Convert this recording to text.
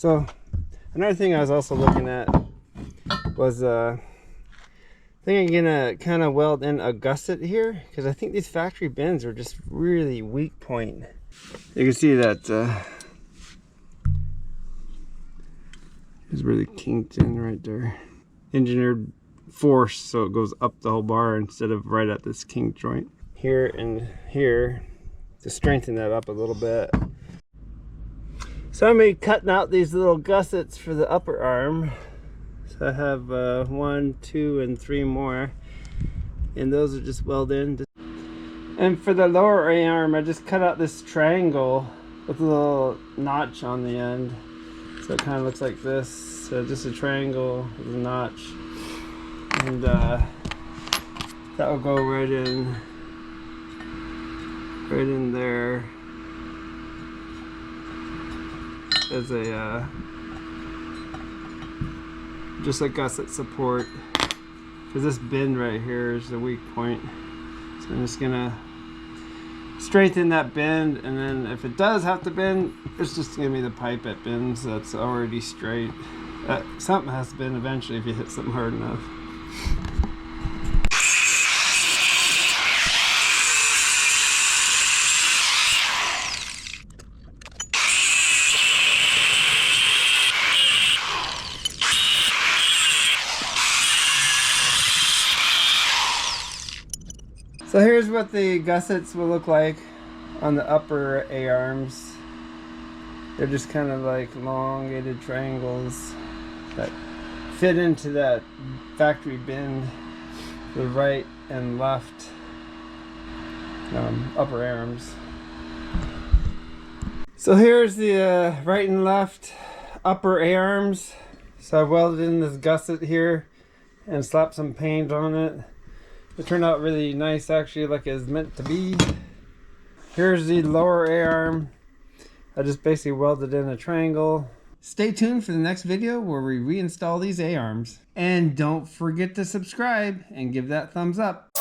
So another thing I was also looking at was I think I'm gonna kind of weld in a gusset here, because I think these factory bends are just really weak point. You can see that it's really kinked in right there. Engineered force, so it goes up the whole bar instead of right at this kink joint here and here, to strengthen that up a little bit. So I'm gonna be cutting out these little gussets for the upper arm. So I have 1, 2, and 3 more, and those are just welded in. And for the lower arm, I just cut out this triangle with a little notch on the end, so it kind of looks like this. So just a triangle with a notch, and that will go right in there as a just a gusset support, because this bend right here is the weak point. So I'm just gonna straighten that bend, and then if it does have to bend, it's just gonna be the pipe that bends that's already straight. Something has to bend eventually if you hit something hard enough. So here's what the gussets will look like on the upper A-arms. They're just kind of like elongated triangles that fit into that factory bend, the right and left upper arms. So here's the right and left upper A-arms. So I welded in this gusset here and slapped some paint on it. It turned out really nice, actually, like it's meant to be. Here's the lower A-arm. I just basically welded in a triangle. Stay tuned for the next video where we reinstall these A-arms. And don't forget to subscribe and give that thumbs up.